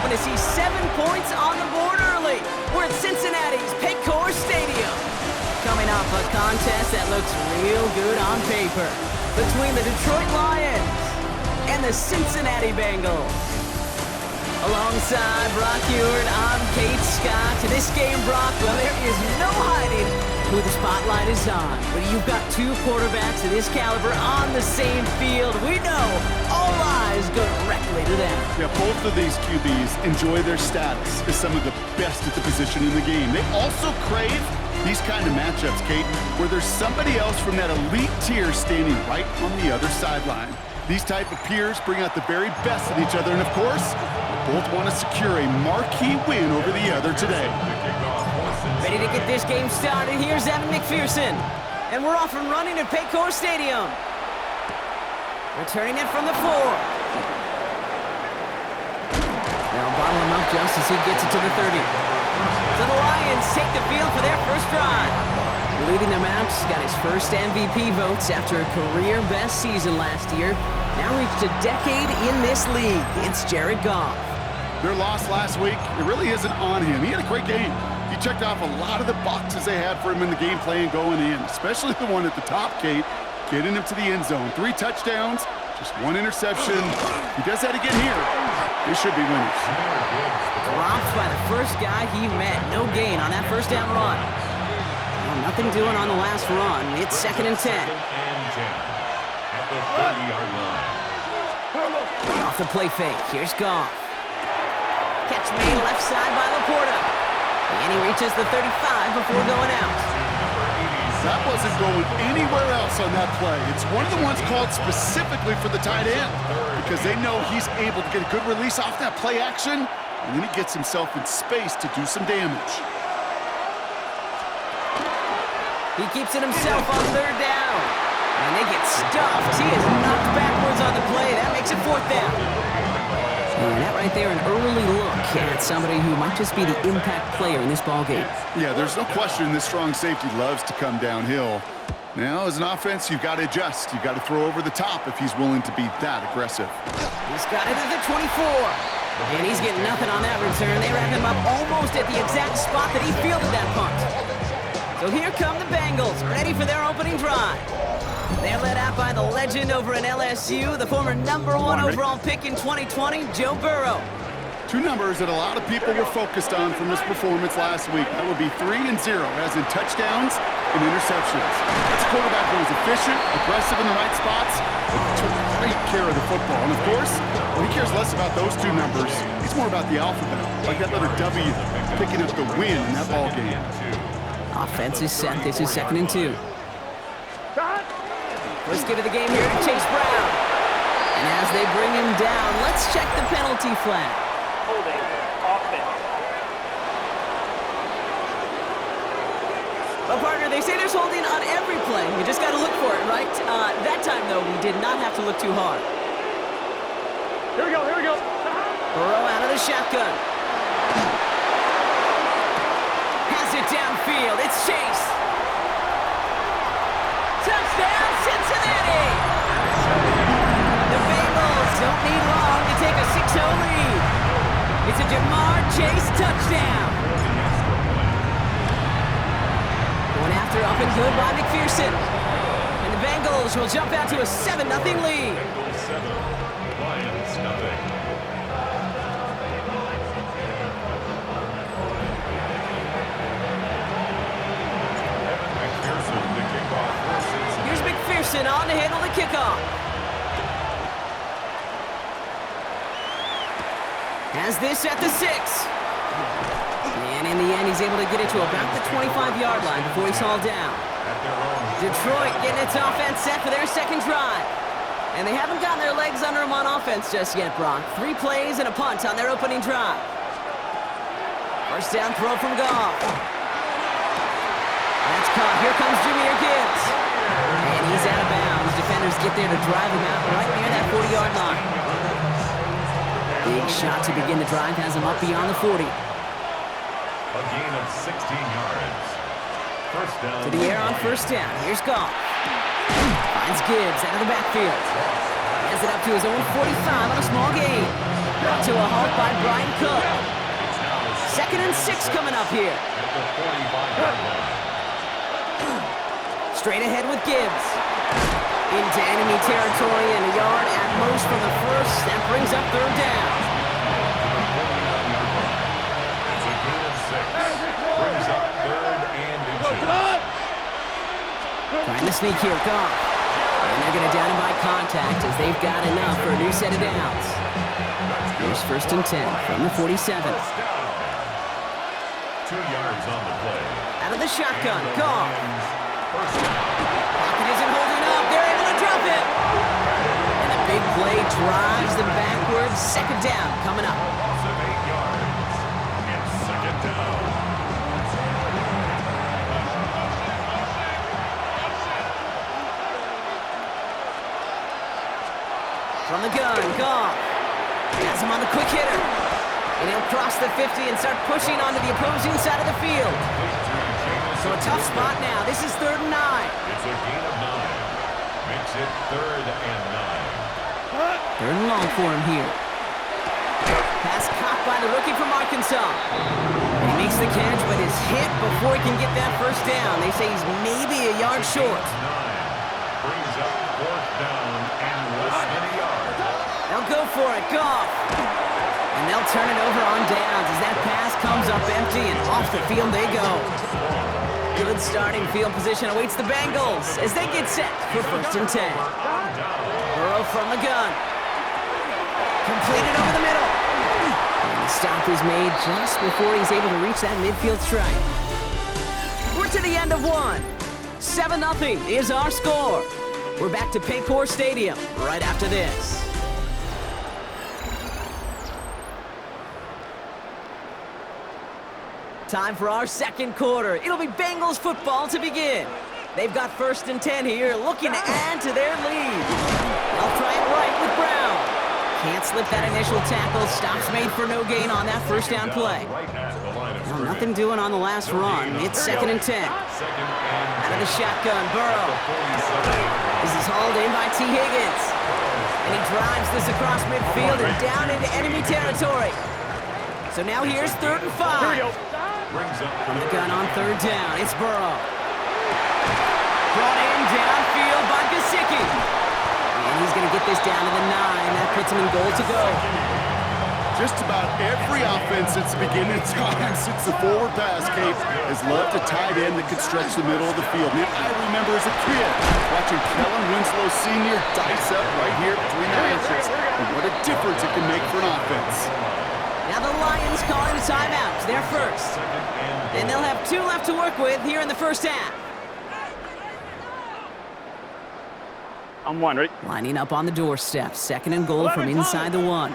hoping to see 7 points on the board early. We're at Cincinnati's Paycor Stadium. Coming up, a contest that looks real good on paper between the Detroit Lions and the Cincinnati Bengals. Alongside Brock Ewart, I'm Kate Scott. To this game, Brock, well, there is no hiding who the spotlight is on. But you've got 2 quarterbacks of this caliber on the same field. We know all eyes go directly to them. Yeah, both of these QBs enjoy their status as some of the best at the position in the game. They also crave these kind of matchups, Kate, where there's somebody else from that elite tier standing right on the other sideline. These type of peers bring out the very best in each other, and of course, they both want to secure a marquee win over the other today. Ready to get this game started. Here's Evan McPherson, and we're off and running at Paycor Stadium. Returning it from the 4. Now bottle him up just as he gets it to the 30. So the Lions take the field for their first drive. Leading them out, got his first MVP votes after a career-best season last year. Now reached a decade in this league. It's Jared Goff. Their loss last week, it really isn't on him. He had a great game. He checked off a lot of the boxes they had for him in the game plan going in, especially the one at the top, Kate, getting him to the end zone. 3 touchdowns, just 1 interception. He does that again here. They should be winners. Dropped by the first guy he met. No gain on that first down run. Well, nothing doing on the last run. It's 2nd and 10. At the 30-yard line. Off the play fake. Here's Goff. Catch made left side by Laporta. And he reaches the 35 before going out. That wasn't going anywhere else on that play. It's one of the ones called specifically for the tight end because they know he's able to get a good release off that play action, and then he gets himself in space to do some damage. He keeps it himself on 3rd down. And they get stuffed. He is knocked backwards on the play. That makes it 4th down. And that right there, an early look at somebody who might just be the impact player in this ballgame. Yeah, there's no question this strong safety loves to come downhill. Now, as an offense, you've got to adjust. You've got to throw over the top if he's willing to be that aggressive. He's got it at the 24. And he's getting nothing on that return. They wrap him up almost at the exact spot that he fielded that punt. So here come the Bengals, ready for their opening drive. They're led out by the legend over in LSU, the former #1 overall pick in 2020, Joe Burrow. 2 numbers that a lot of people were focused on from his performance last week. That would be 3 and 0, as in touchdowns and interceptions. That's a quarterback who was efficient, aggressive in the right spots, and took great care of the football. And of course, well, he cares less about those 2 numbers. It's more about the alphabet, like that letter W picking up the win in that ball game. Offense is set. This is 2nd and 2. Let's give it the game here to Chase Brown. And as they bring him down, let's check the penalty flag. Holding offense. Well, partner, they say there's holding on every play. We just got to look for it, right? That time, though, we did not have to look too hard. Here we go, here we go. Burrow out of the shotgun. Has it downfield. It's Chase. Touchdown, Cincinnati! The Bengals don't need long to take a 6-0 lead. It's a Jamar Chase touchdown. Going after up and good by McPherson. And the Bengals will jump out to a 7-0 lead. Bengals 7, Lions nothing. Here's McPherson on to handle the kickoff. Has this at the 6. And in the end, he's able to get it to about the 25-yard line before he's hauled down. Detroit getting its offense set for their 2nd drive. And they haven't gotten their legs under them on offense just yet, Brock. 3 plays and a punt on their opening drive. First down throw from Goff. That's caught. Here comes Jahmyr Gibbs. And he's out of bounds. Defenders get there to drive him out right near that 40-yard line. Big shot to begin the drive has him up beyond the 40. A gain of 16 yards. First down. To the air on first down. Here's Goff. Finds Gibbs out of the backfield. Has it up to his own 45 on a small gain. Brought to a halt by Brian Cook. 2nd and 6 coming up here. At the 45-yard line. Straight ahead with Gibbs. Into enemy territory and a yard at most from the first. That brings up 3rd down. It's a gain of 6. Brings up 3rd and inches. Trying to sneak here, Goff. And they're going to down him by contact as they've got enough for a new set of downs. Here's 1st and 10 from the 47. 2 yards on the play. Out of the shotgun, Goff. First down. Pocket isn't holding up. They're able to drop it. And the big play drives them backwards. 2nd down coming up. Loss of 8 yards. It's 2nd down. From the gun, Goff. Has him on the quick hitter. And he'll cross the 50 and start pushing onto the opposing side of the field. So a tough spot now. This is 3rd and 9. It's a gain of 9. Makes it 3rd and 9. 3rd and long for him here. Pass caught by the rookie from Arkansas. He makes the catch, but is hit before he can get that 1st down. They say he's maybe a yard short. 9. Brings up 4th down and less than a yard. They'll go for it, Goff. And they'll turn it over on downs as that pass comes up empty and off the field they go. Good starting field position awaits the Bengals as they get set for 1st and 10. Burrow from the gun. Completed over the middle. And the stop is made just before he's able to reach that midfield strike. We're to the end of one. 7-0 is our score. We're back to Paycor Stadium right after this. Time for our 2nd quarter. It'll be Bengals football to begin. They've got 1st and 10 here, looking to add to their lead. They'll try it right with Brown. Can't slip that initial tackle. Stops made for no gain on that 1st down play. Well, nothing doing on the last run. It's 2nd and 10. Out of the shotgun, Burrow. This is hauled in by T. Higgins. And he drives this across midfield and down into enemy territory. So now here's 3rd and 5. Here we go. From the gun on 3rd down, it's Burrow. Brought in downfield by Gesicki. And he's going to get this down to the 9. That puts him in goal to go. Just about every offense since the beginning of time, since the forward pass, Kate, has loved a tight end that could stretch the middle of the field. Man, I remember as a kid watching Kellen Winslow Sr. dice up right here between the inches. And what a difference it can make for an offense. Now the Lions calling a timeout. They're first. And they'll have 2 left to work with here in the 1st half. I'm 1, ready? Lining up on the doorstep. 2nd and goal from inside the 1.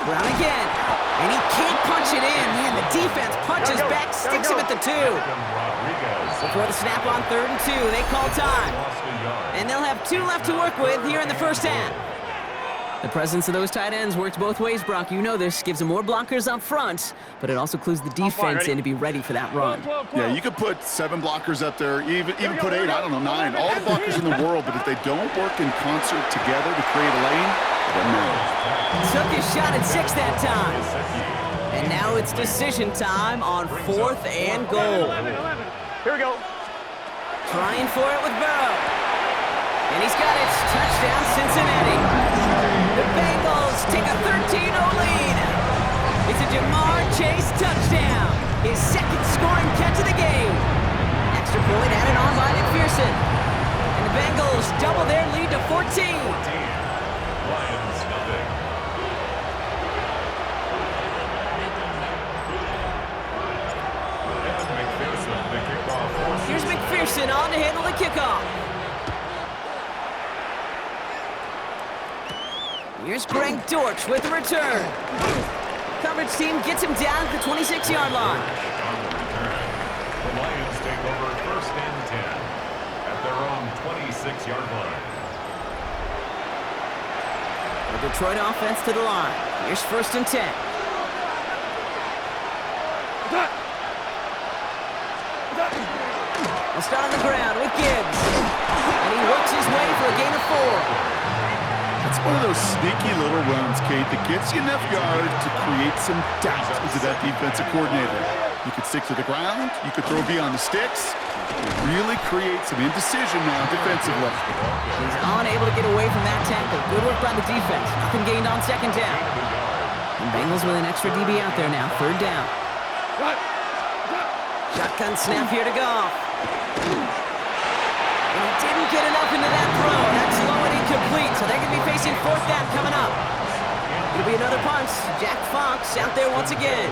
Brown again. And he can't punch it in. Man, the defense punches back, sticks him at the 2. Before the snap on 3rd and 2, they call time. And they'll have 2 left to work with here in the 1st half. The presence of those tight ends works both ways, Brock. You know this. Gives them more blockers up front, but it also clues the defense in to be ready for that run. Yeah, you could put 7 blockers up there, even put 8, I don't know, 9. All the blockers in the world, but if they don't work in concert together to create a lane, then no. Took his shot at 6 that time. And now it's decision time on 4th and goal. Here we go. Trying for it with Burrow. And he's got it. Touchdown, Cincinnati. The Bengals take a 13-0 lead. It's a Jamar Chase touchdown. His 2nd scoring catch of the game. Extra point added on by McPherson. And the Bengals double their lead to 14. Lions nothing. McPherson, the kickoff. Here's McPherson on to handle the kickoff. Here's Greg Dortch with the return. Coverage team gets him down at the 26-yard line. On the return, the Lions take over 1st and 10 at their own 26-yard line. The Detroit offense to the line. Here's 1st and 10. They'll start on the ground with Gibbs. And he works his way for a gain of 4. It's one of those sneaky little runs, Kate, that gets you enough yards to create some doubt into that defensive coordinator. You could stick to the ground, you could throw beyond the sticks. It really creates some indecision now defensively. He's unable to get away from that tackle. Good work by the defense. Nothing gained on second down. And Bengals with an extra DB out there now. Third down. Shotgun snap here to Goff. And he didn't get enough into that throw. That's low and incomplete, so they're going to be facing fourth down coming up. It'll be another punt. Jack Fox out there once again.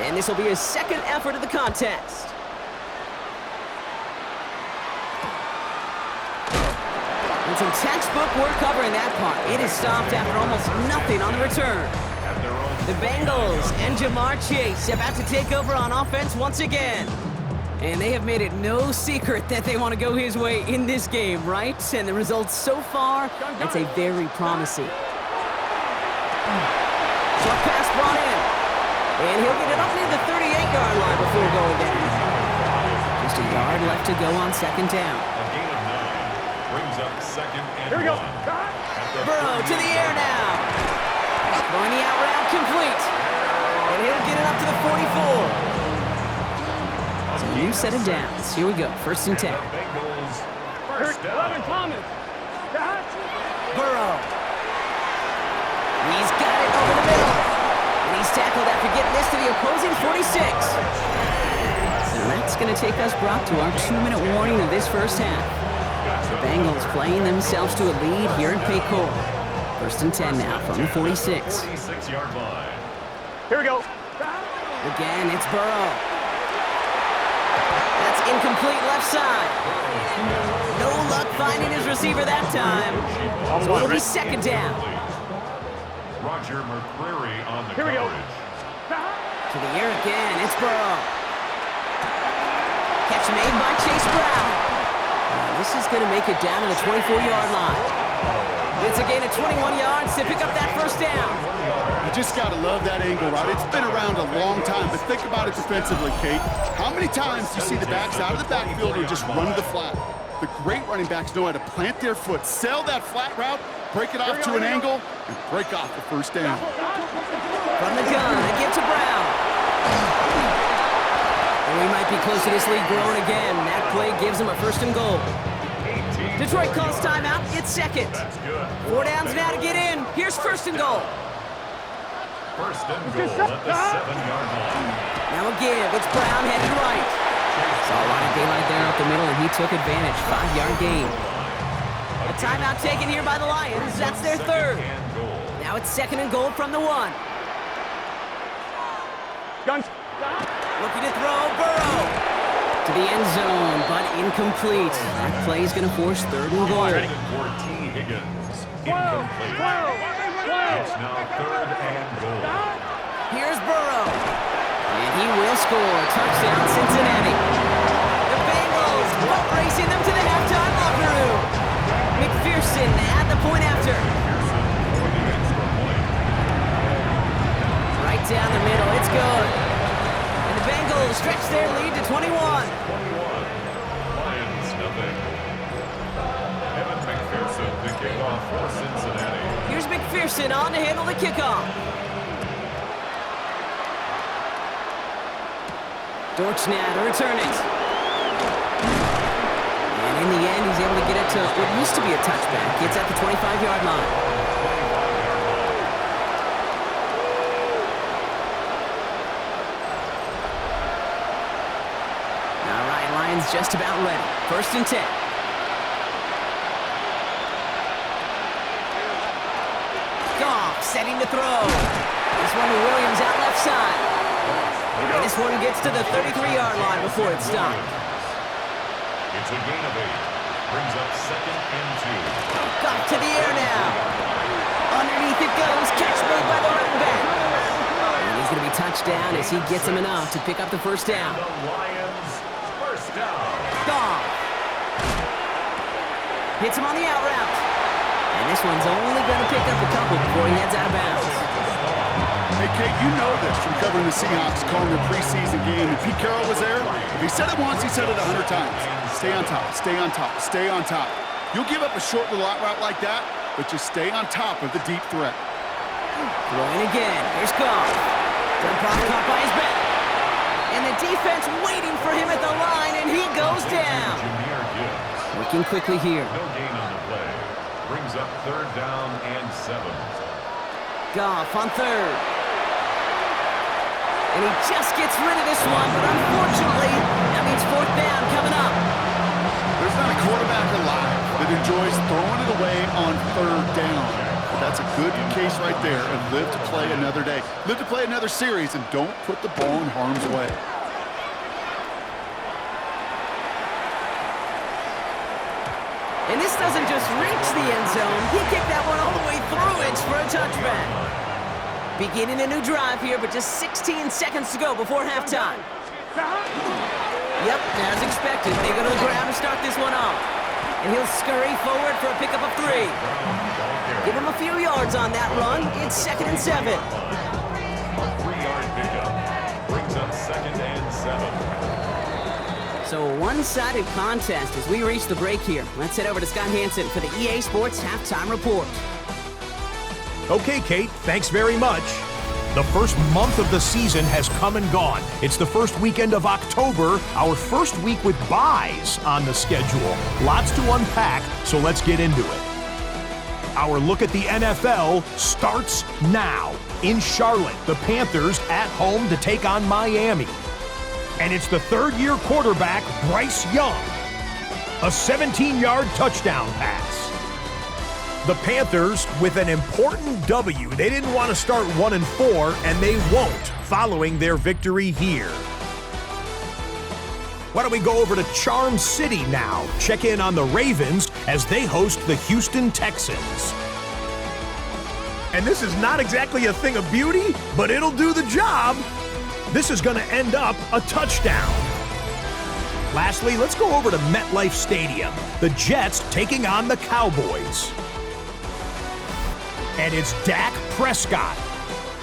And this will be his second effort of the contest. And some textbook work covering that punt. It is stopped after almost nothing on the return. The Bengals and Jamar Chase about to take over on offense once again. And they have made it no secret that they want to go his way in this game, right? And the results so far, that's a very promising. Short pass brought in. And he'll get it up near the 38-yard line before going down. Just a yard left to go on second down. A gain of 9 brings up second and Here we go. 1. Burrow to the air now. Throwing the out route complete. And he'll get it up to the 44. So new set of downs. Here we go. First and 10. Bengals first down. Thomas. Burrow. He's got it over the middle. And he's tackled after getting this to the opposing 46. And that's going to take us, Brock, to our 2-minute warning of this first half. The Bengals playing themselves to a lead here in Paycor. First and 10 now from the 46. 46-yard line. Here we go. Again, it's Burrow. That's incomplete left side. No luck finding his receiver that time. So it'll be second down. Roger McCreary on the Here we go. coverage. To the air again, it's Burrow. Catch made by Chase Brown. This is going to make it down to the 24-yard line. It's a gain of 21 yards to pick up that first down. You just got to love that angle, right? It's been around a long time, but think about it defensively, Kate. How many times do you see the backs out of the backfield or just run to the flat? The great running backs know how to plant their foot, sell that flat route, break it off to an angle, and break off the first down. From the gun, they give to Brown. And we might be close to this lead growing again. That play gives them a first and goal. Detroit calls timeout. It's second. That's good. 4 downs now to get in. Here's first and goal. First and goal at the 7-yard line. Now a give. It's Brown headed right. Saw a lot of daylight there up the middle, and he took advantage. 5-yard gain. A timeout taken here by the Lions. That's their third. And goal. Now it's second and goal from the 1. Guns. Looking to throw, Burrow. To the end zone, but incomplete. That play is going to force third and goal. For T. Higgins. Incomplete. It's now third and goal. Here's Burrow. And he will score. Touchdown, Cincinnati. The Bengals boat racing them to the halftime locker room. McPherson at the point after. Right down the middle. It's good. And the Bengals stretch their lead to 21. 21. Lions, nothing. Evan McPherson, the kickoff for Cincinnati. Here's McPherson on to handle the kickoff. Dortchner to return it. And in the end, he's able to get it to what used to be a touchback. It's at the 25-yard line. All right, Lions just about ready. First and 10. Goff setting to throw. This one to Williams out left side. And this one gets to the 33-yard line before it's stopped. It's a gain of 8. Brings up second and 2. Goff to the air now. Underneath it goes. Catch made by the running back. And he's going to be touched down as he gets him enough to pick up the first down. The Lions, first down. Goff. Hits him on the out route. And this one's only going to pick up a couple before he heads out of bounds. Hey, Kate, you know this from covering the Seahawks, calling their preseason game. And Pete Carroll was there. If he said it once, he said it 100 times. Stay on top, stay on top, stay on top. You'll give up a short little out route like that, but just stay on top of the deep threat. Throwing again. Here's Goff. Dump off caught by his back. And the defense waiting for him at the line, and he goes down. Jahmyr Gibbs. Working quickly here. No gain on the play. Brings up 3rd down and 7. Goff on 3rd. And he just gets rid of this one, but unfortunately, that means 4th down coming up. There's not a quarterback alive that enjoys throwing it away on 3rd down. But that's a good case right there, and live to play another day. Live to play another series, and don't put the ball in harm's way. And this doesn't just reach the end zone. He kicked that one all the way through it for a touchback. Beginning a new drive here, but just 16 seconds to go before halftime. Yep, as expected. They go to the ground to start this one off. And he'll scurry forward for a pickup of 3. Give him a few yards on that run. It's 2nd and 7. A 3-yard pickup. Brings up 2nd and 7. So a one-sided contest as we reach the break here. Let's head over to Scott Hansen for the EA Sports Halftime Report. Okay, Kate, thanks very much. The first month of the season has come and gone. It's the first weekend of October, our first week with byes on the schedule. Lots to unpack, so let's get into it. Our look at the NFL starts now. In Charlotte, the Panthers at home to take on Miami. And it's the 3rd-year quarterback, Bryce Young. A 17-yard touchdown pass. The Panthers with an important W. They didn't want to start 1-4, and they won't following their victory here. Why don't we go over to Charm City now? Check in on the Ravens as they host the Houston Texans. And this is not exactly a thing of beauty, but it'll do the job. This is going to end up a touchdown. Lastly, let's go over to MetLife Stadium. The Jets taking on the Cowboys. And it's Dak Prescott.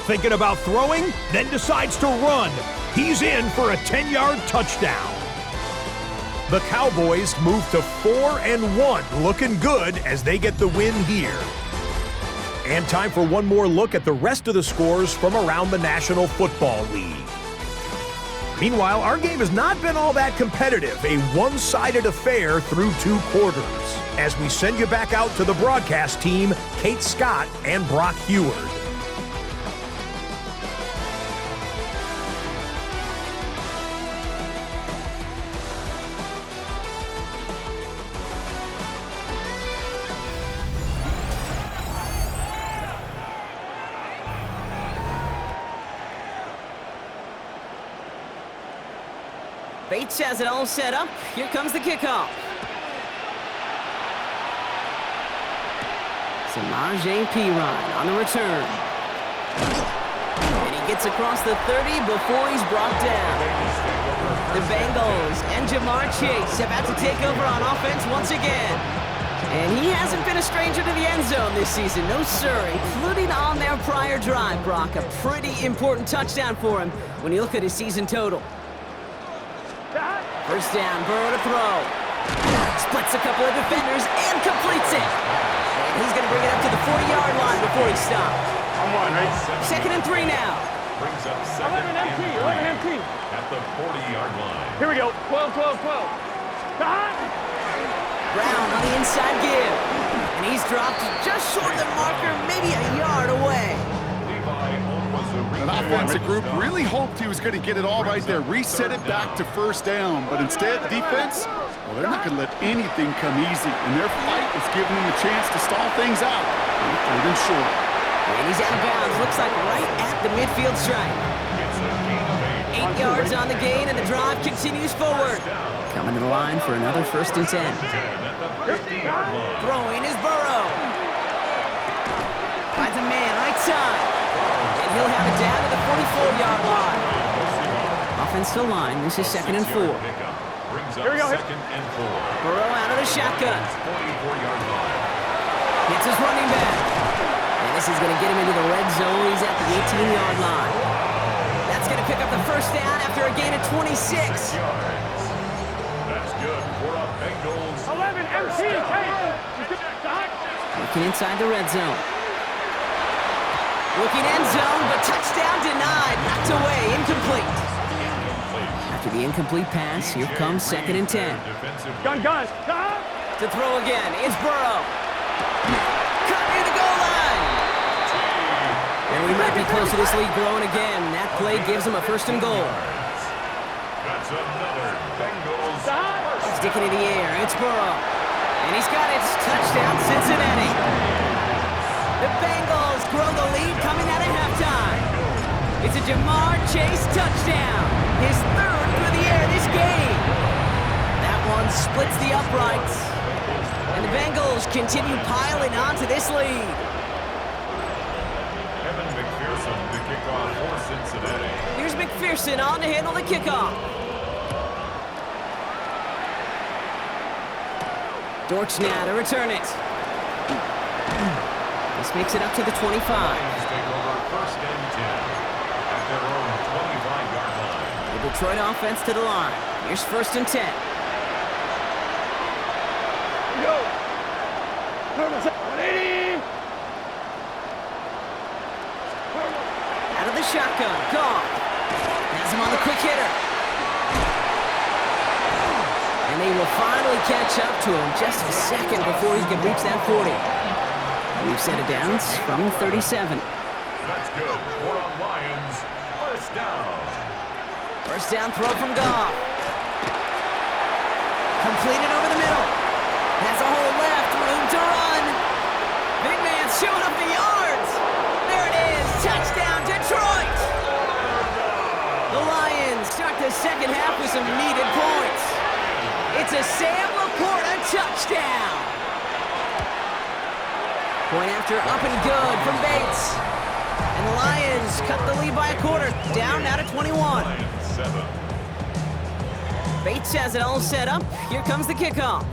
Thinking about throwing, then decides to run. He's in for a 10-yard touchdown. The Cowboys move to 4-1, looking good as they get the win here. And time for one more look at the rest of the scores from around the National Football League. Meanwhile, our game has not been all that competitive, a one-sided affair through 2 quarters. As we send you back out to the broadcast team, Kate Scott and Brock Heward. Bates has it all set up. Here comes the kickoff. Samaje Perine on the return. And he gets across the 30 before he's brought down. The Bengals and Jamar Chase about to take over on offense once again. And he hasn't been a stranger to the end zone this season, no sir, including on their prior drive, Brock. A pretty important touchdown for him when you look at his season total. First down, Burrow to throw. Splits a couple of defenders and completes it. And he's going to bring it up to the 40-yard line before he stops. I'm on, right? 2nd and 3 now. Brings up 2nd and 3 at the 40-yard line. Here we go. 12, 12, 12. Brown on the inside give. And he's dropped just short of the marker, maybe a yard away. An offensive group really hoped he was going to get it all right there, reset it back to 1st down. But instead, defense, well, they're not going to let anything come easy. And their fight is giving them a chance to stall things out. 3rd and short. And he's out of bounds. Looks like right at the midfield stripe. 8 yards on the gain, and the drive continues forward. Coming to the line for another 1st and 10. Throwing is Burrow. Finds a man right side. And he'll have it down to the 44-yard line. Offensive line, this is 2nd and 4. Here we go. 2nd and 4. Burrow out of the shotgun. 44-yard line. Hits his running back. And this is going to get him into the red zone. He's at the 18-yard line. That's going to pick up the 1st down after a gain of 26. That's good for a Bengals. 11, MC, Looking inside the red zone. Looking end zone, but touchdown denied. Knocked away, incomplete. After the incomplete pass, here comes 2nd and 10. Gun. To throw again, it's Burrow. Cut near the goal line. And we might be close to this lead growing again. That play gives him a 1st and goal. That's another Bengals. Sticking in the air, it's Burrow. And he's got it. Touchdown, Cincinnati. The Bengals grow the lead coming out of halftime. It's a Jamar Chase touchdown. His 3rd through the air this game. That one splits the uprights. And the Bengals continue piling on to this lead. Evan McPherson to kick off for Cincinnati. Here's McPherson on to handle the kickoff. Dortch now to return it. This makes it up to the 25. Lions take over 1st and 10 at their own 25-yard line. The Detroit offense to the line. Here's 1st and 10. Go. 180. Out of the shotgun. Goff has him on the quick hitter. And they will finally catch up to him just a second before he can reach that 40. We've set it down from 37. That's good. For the Lions. 1st down. 1st down throw from Goff. Completed over the middle. Has a hole left. Room to run. Big man's showing up the yards. There it is. Touchdown, Detroit. The Lions start the 2nd half with some needed points. It's a Sam Laporta touchdown. Point after up and good from Bates. And the Lions cut the lead by a quarter. Down now to 21. Lions 7. Bates has it all set up. Here comes the kickoff.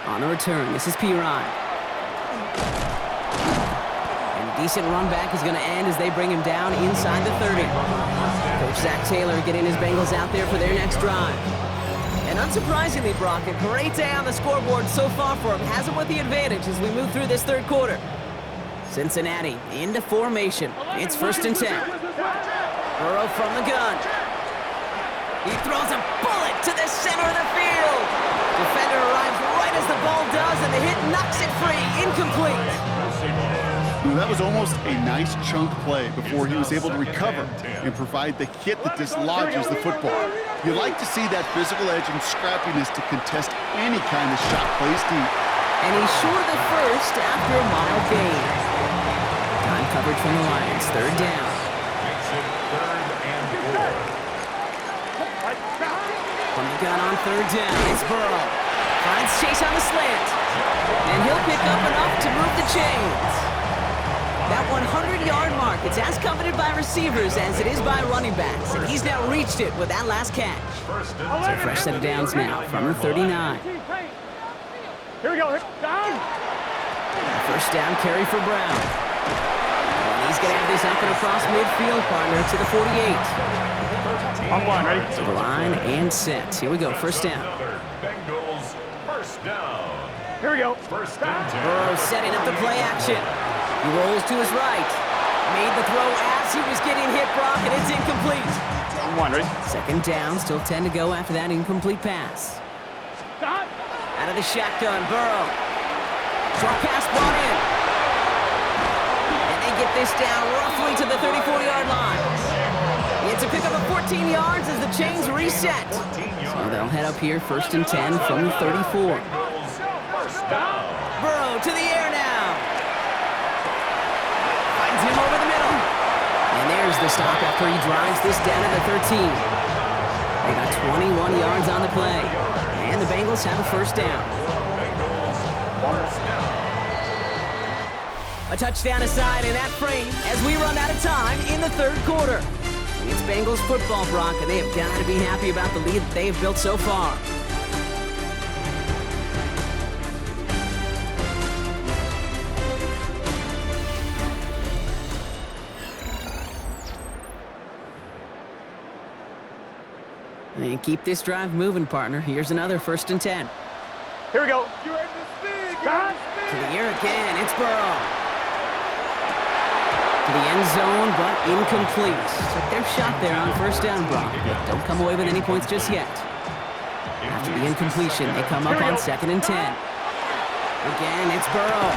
On the return, this is Pirine. And a decent run back is going to end as they bring him down inside the 30. Coach Zach Taylor getting his Bengals out there for their next drive. And unsurprisingly, Brock, a great day on the scoreboard so far for him. Has him with the advantage as we move through this 3rd quarter. Cincinnati into formation. It's 1st and 10. Burrow from the gun. He throws a bullet to the center of the field. Defender arrives right as the ball does, and the hit knocks it free. Incomplete. That was almost a nice chunk play before he was able to recover and provide the hit that dislodges the football. You like to see that physical edge and scrappiness to contest any kind of shot plays deep. And he's short of the 1st after a mild gain. Time coverage from the Lions. 3rd down. Makes it 3rd and 4. From the gun on 3rd down, it's Burrow. Finds Chase on the slant. And he'll pick up enough to move the chains. That 100-yard mark, it's as coveted by receivers as it is by running backs. And he's now reached it with that last catch. So fresh set of downs now from the 39. Here we go. Down. 1st down carry for Brown. And he's going to have this up and across midfield, partner, to the 48. On line, ready? To the line and set. Here we go, 1st down. Bengals 1st down. Here we go. 1st and 10. Burrow setting up the play action. He rolls to his right. Made the throw as he was getting hit, Brock, and it's incomplete. On one, ready? 2nd down, still 10 to go after that incomplete pass. Stop. Out of the shotgun, Burrow. Short pass brought in. And they get this down roughly to the 34-yard line. It's a pickup of 14 yards as the chains reset. So they'll head up here 1st and 10 from the 34. Burrow to the air now. Finds him over the middle. And there's the stop after he drives this down to the 13. They got 21 yards on the play. And the Bengals have a 1st down. A touchdown aside in that frame as we run out of time in the 3rd quarter. It's Bengals football, Brock, and they have got to be happy about the lead that they have built so far. And keep this drive moving, partner. Here's another 1st and 10. Here we go. Done. To the air again. It's Burrow. To the end zone, but incomplete. Took their shot there on first down, Brock. But don't come away with any points just yet. After the incompletion, they come up on 2nd and 10. Again, it's Burrow.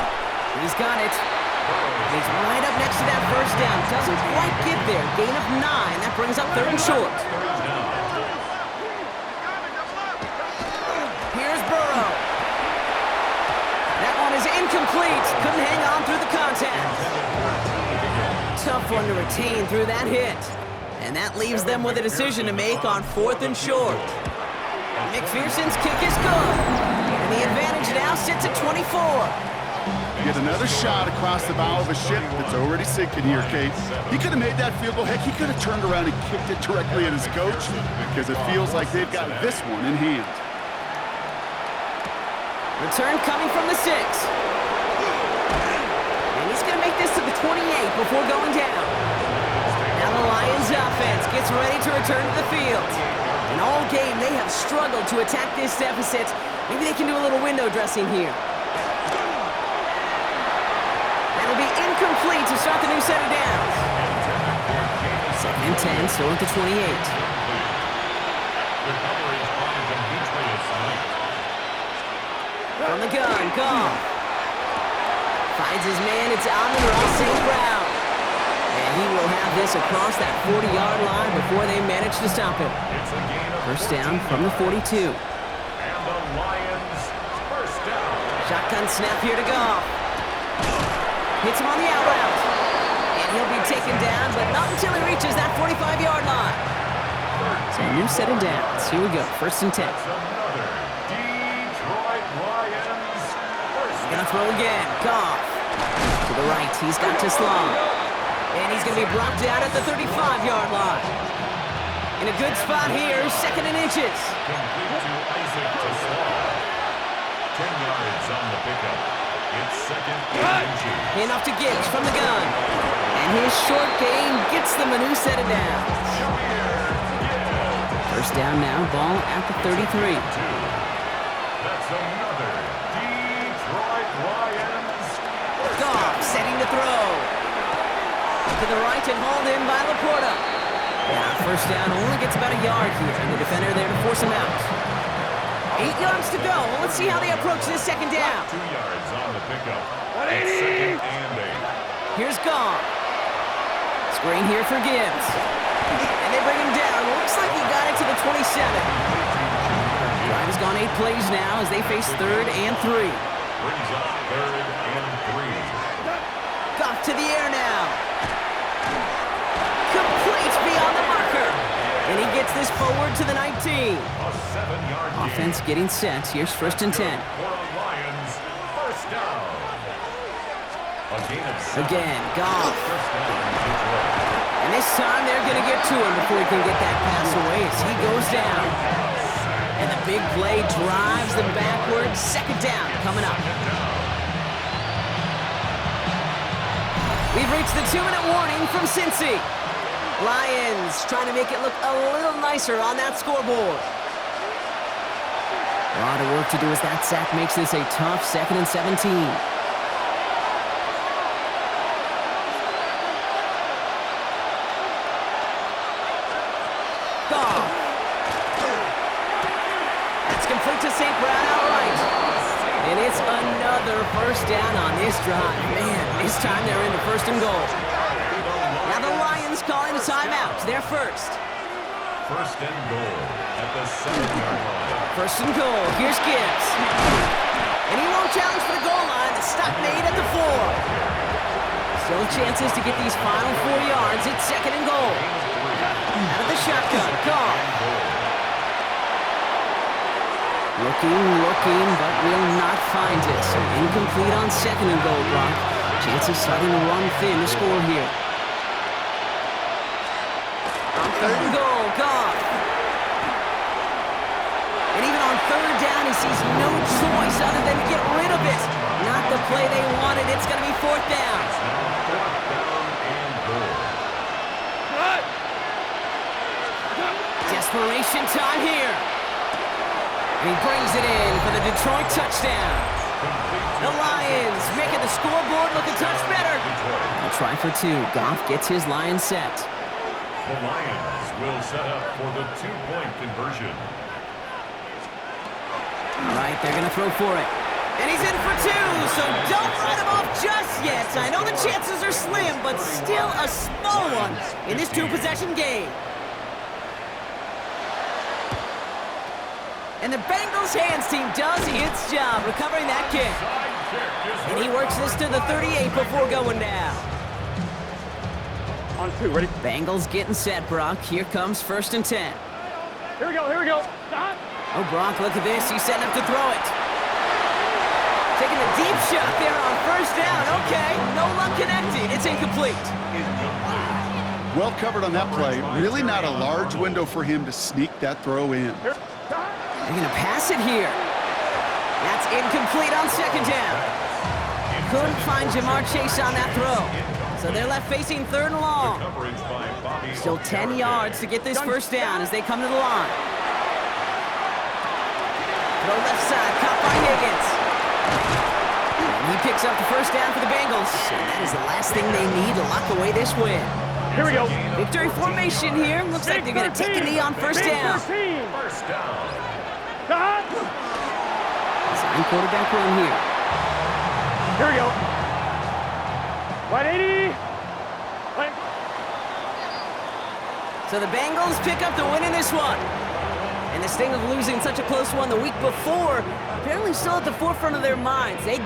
He's got it. He's right up next to that first down. Doesn't quite get there. Gain of 9. That brings up 3rd and short. Here's Burrow. That one is incomplete. Couldn't hang on through the contact. Tough one to retain through that hit. And that leaves them with a decision to make on 4th and short. McPherson's kick is good. And the advantage now sits at 24. Get another shot across the bow of a ship that's already sinking here, Kate. He could have made that field goal. Heck, he could have turned around and kicked it directly at his coach because it feels like they've got this one in hand. Return coming from the 6. And he's going to make this to the 28 before going down. Now the Lions offense gets ready to return to the field. And all game, they have struggled to attack this deficit. Maybe they can do a little window dressing here. That'll be incomplete to start the new set of downs. 2nd and 10, still at the 28. From the gun, Goff. Finds his man, it's Amon-Ra St. Brown. And he will have this across that 40-yard line before they manage to stop him. First down from the 42. And the Lions first down. Shotgun snap here to Goff. Hits him on the out route. And he'll be taken down, but not until he reaches that 45-yard line. So a new set of downs. Here we go, 1st and 10. Gonna throw again. Goff. To the right. He's got to Slong. And he's gonna be brought down at the 35-yard line. In a good spot here. 2nd and inches. Complete to Isaac to Slong. 10 yards on the pickup. It's 2nd and inches. Handoff to Gibbs from the gun. And his short gain gets them a new set of downs. First down now. Ball at the 33. That's another Detroit Lions. Goff setting to throw. To the right and hauled in by Laporta. Now first down only gets about a yard here, and the defender there to force him out. 8 yards to go. Let's see how they approach this 2nd down. 2 yards on the pickup. It's 2nd and 8. Here's Goff. Screen here for Gibbs. And they bring him down. Looks like he got it to the 27. Drive has gone 8 plays now as they face 3rd and 3. Brings up 3rd and 3. Goff to the air now. Complete beyond the marker. And he gets this forward to the 19. A 7-yard gain. Offense getting set. Here's 1st and 10. For the Lions, first down. A gain of 7. Again, Goff. First down, Detroit. And this time they're going to get to him before he can get that pass away as he goes down. And the big play drives them backwards. 2nd down coming up. We've reached the 2-minute warning from Cincy. Lions trying to make it look a little nicer on that scoreboard. A lot of work to do as that sack makes this a tough 2nd and 17. Goff. That's complete to St. Brown outright. And it's another first down on this drive. Man, this time they're into 1st and goal. Now the Lions calling a timeout. They're first. First and goal at the 7-yard line. 1st and goal. Here's Gibbs. And he won't challenge for the goal line. The stop made at the 4. Still chances to get these final 4 yards. It's 2nd and goal. Out of the shotgun. Goff. Looking, but will not find it. So incomplete on 2nd and goal, Brock. Chances starting to run thin to score here. On 3rd and goal, Goff. And even on 3rd down, he sees no choice other than to get rid of it. Not the play they wanted. It's going to be 4th down. Desperation time here. He brings it in for the Detroit touchdown. The Lions making the scoreboard look a touch better. A try for two. Goff gets his Lions set. The Lions will set up for the two-point conversion. All right, they're going to throw for it. And he's in for two, so don't write him off just yet. I know the chances are slim, but still a small one in this two-possession game. And the Bengals hands team does its job recovering that kick. And he works this to the 38 before going down. On two, ready? Bengals getting set, Brock. Here comes 1st and 10. Here we go, here we go. Stop. Oh, Brock, look at this. He's setting up to throw it. Taking a deep shot there on 1st down. Okay, no luck connected. It's incomplete. Well covered on that play. Really not a large window for him to sneak that throw in. They're going to pass it here. That's incomplete on 2nd down. Couldn't find Jamar Chase on that throw. So they're left facing 3rd and long. Still 10 yards to get this 1st down as they come to the line. Throw left side, caught by Higgins. And he picks up the 1st down for the Bengals. And that is the last thing they need to lock away this win. Here we go. Victory formation here. Looks like they're going to take a knee on 1st down. First down. Stop. Sign quarterback run here. Here we go. 180. So the Bengals pick up the win in this one. And the sting of losing such a close one the week before apparently still at the forefront of their minds. They got